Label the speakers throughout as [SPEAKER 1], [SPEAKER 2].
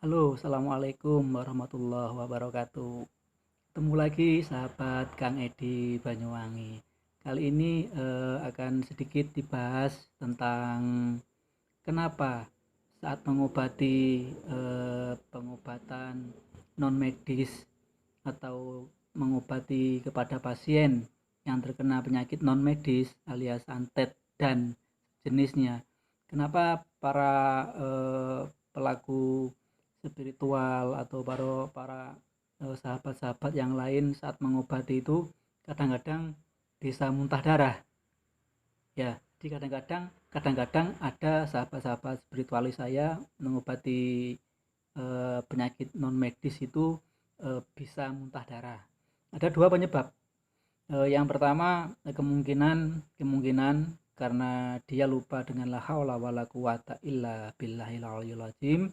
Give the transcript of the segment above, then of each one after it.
[SPEAKER 1] Halo, assalamualaikum warahmatullahi wabarakatuh. Ketemu lagi sahabat Kang Edi Banyuwangi. Kali ini akan sedikit dibahas tentang kenapa saat mengobati pengobatan non medis atau mengobati kepada pasien yang terkena penyakit non medis alias santet dan jenisnya. Kenapa para pelaku spiritual atau para sahabat-sahabat yang lain saat mengobati itu kadang-kadang bisa muntah darah, ya. Jadi kadang-kadang ada sahabat-sahabat spiritualis saya mengobati penyakit non medis itu bisa muntah darah. Ada dua penyebab. Yang pertama, kemungkinan karena dia lupa dengan la haula wala quwata illa billahil aliyil azim.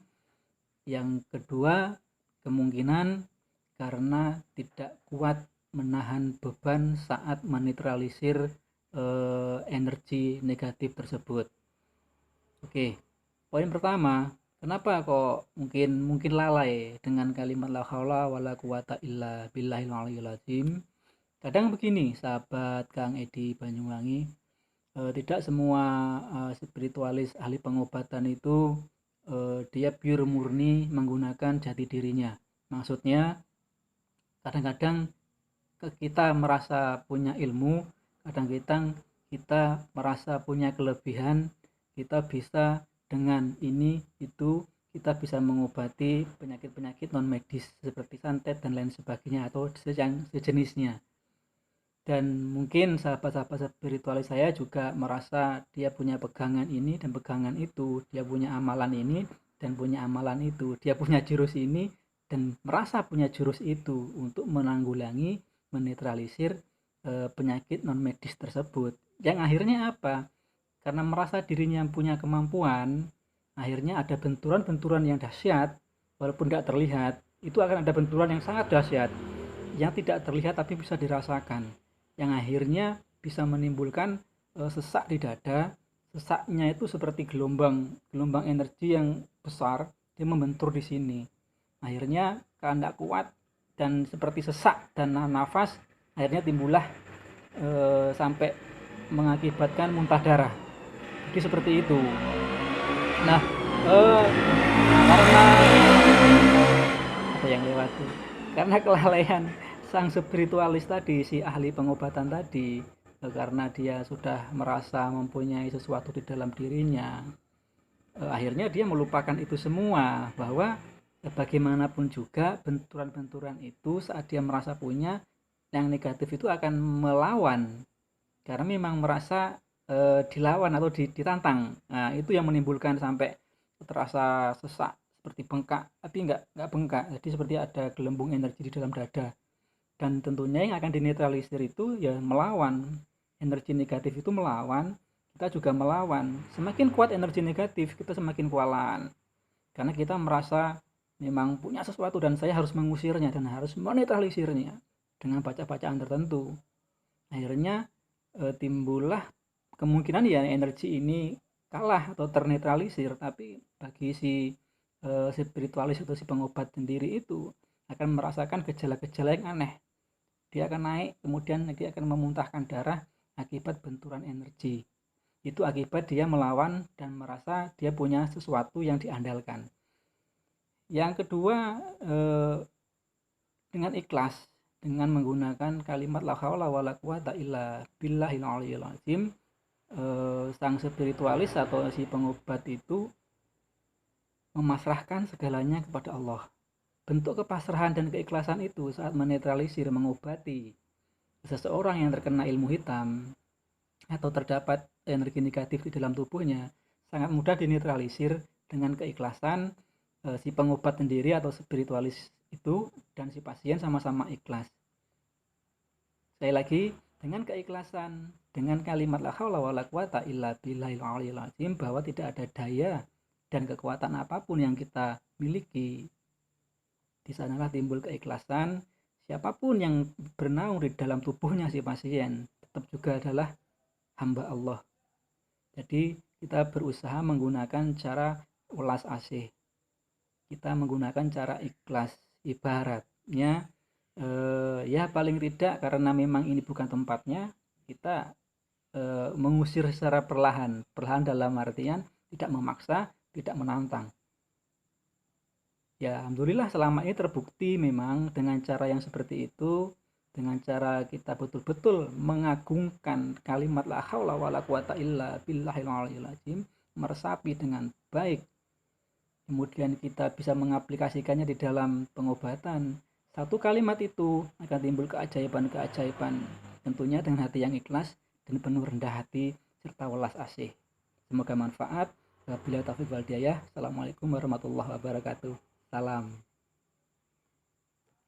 [SPEAKER 1] Yang kedua, kemungkinan karena tidak kuat menahan beban saat menetralisir energi negatif tersebut. Oke, poin pertama, kenapa kok mungkin lalai dengan kalimat la haula wala quwata illa billahil aliyil azim? Kadang begini, sahabat Kang Edi Banyuwangi, tidak semua spiritualis ahli pengobatan itu dia pure murni menggunakan jati dirinya. Maksudnya kadang-kadang kita merasa punya ilmu, kadang-kadang kita merasa punya kelebihan, kita bisa dengan ini itu kita bisa mengobati penyakit-penyakit non medis seperti santet dan lain sebagainya atau sejenisnya. Dan mungkin sahabat-sahabat spiritualis saya juga merasa dia punya pegangan ini dan pegangan itu, dia punya amalan ini dan punya amalan itu, dia punya jurus ini dan merasa punya jurus itu untuk menanggulangi, menetralisir penyakit non medis tersebut. Yang akhirnya apa? Karena merasa dirinya punya kemampuan, akhirnya ada benturan-benturan yang dahsyat, walaupun tidak terlihat. Itu akan ada benturan yang sangat dahsyat yang tidak terlihat tapi bisa dirasakan, yang akhirnya bisa menimbulkan sesak di dada. Sesaknya itu seperti gelombang energi yang besar, dia membentur di sini. Akhirnya karena tidak kuat dan seperti sesak dan nafas, akhirnya timbullah sampai mengakibatkan muntah darah. Jadi seperti itu. Nah, karena apa yang lewat tuh? Karena kelalaian sang spiritualis tadi, si ahli pengobatan tadi, karena dia sudah merasa mempunyai sesuatu di dalam dirinya, akhirnya dia melupakan itu semua, bahwa bagaimanapun juga benturan-benturan itu saat dia merasa punya yang negatif itu akan melawan, karena memang merasa dilawan atau ditantang. Nah, itu yang menimbulkan sampai terasa sesak seperti bengkak, tapi nggak bengkak, jadi seperti ada gelembung energi di dalam dada. Dan tentunya yang akan dinetralisir itu ya melawan energi negatif, itu melawan, kita juga melawan. Semakin kuat energi negatif, kita semakin kewalahan, karena kita merasa memang punya sesuatu dan saya harus mengusirnya dan harus menetralisirnya dengan baca-bacaan tertentu. Akhirnya timbullah kemungkinan ya energi ini kalah atau ternetralisir, tapi bagi si spiritualis atau si pengobat sendiri itu akan merasakan gejala-gejala yang aneh. Dia akan naik, kemudian dia akan memuntahkan darah akibat benturan energi. Itu akibat dia melawan dan merasa dia punya sesuatu yang diandalkan. Yang kedua, dengan ikhlas, dengan menggunakan kalimat la haula wala quwata illa billahil aliyil azim, sang spiritualis atau si pengobat itu memasrahkan segalanya kepada Allah. Bentuk kepasrahan dan keikhlasan itu saat menetralisir, mengobati seseorang yang terkena ilmu hitam atau terdapat energi negatif di dalam tubuhnya, sangat mudah dinetralisir dengan keikhlasan. Si pengobat sendiri atau spiritualis itu dan si pasien sama-sama ikhlas. Sekali lagi, dengan keikhlasan, dengan kalimat la haula wala quwata illa billahil aliyil azim, bahwa tidak ada daya dan kekuatan apapun yang kita miliki, di sanalah timbul keikhlasan. Siapapun yang bernaung di dalam tubuhnya si pasien tetap juga adalah hamba Allah. Jadi kita berusaha menggunakan cara welas asih. kita menggunakan cara ikhlas. Ibaratnya ya paling tidak karena memang ini bukan tempatnya, kita mengusir secara perlahan dalam artian tidak memaksa, tidak menantang. Ya alhamdulillah selama ini terbukti memang dengan cara yang seperti itu, dengan cara kita betul-betul mengagungkan kalimat la haula wala quwata illa billahil aliyil azim, meresapi dengan baik, kemudian kita bisa mengaplikasikannya di dalam pengobatan, satu kalimat itu akan timbul keajaiban-keajaiban, tentunya dengan hati yang ikhlas dan penuh rendah hati serta welas asih. Semoga manfaat. Wabillahi taufiq wal hidayah. Assalamualaikum warahmatullahi wabarakatuh. Salam.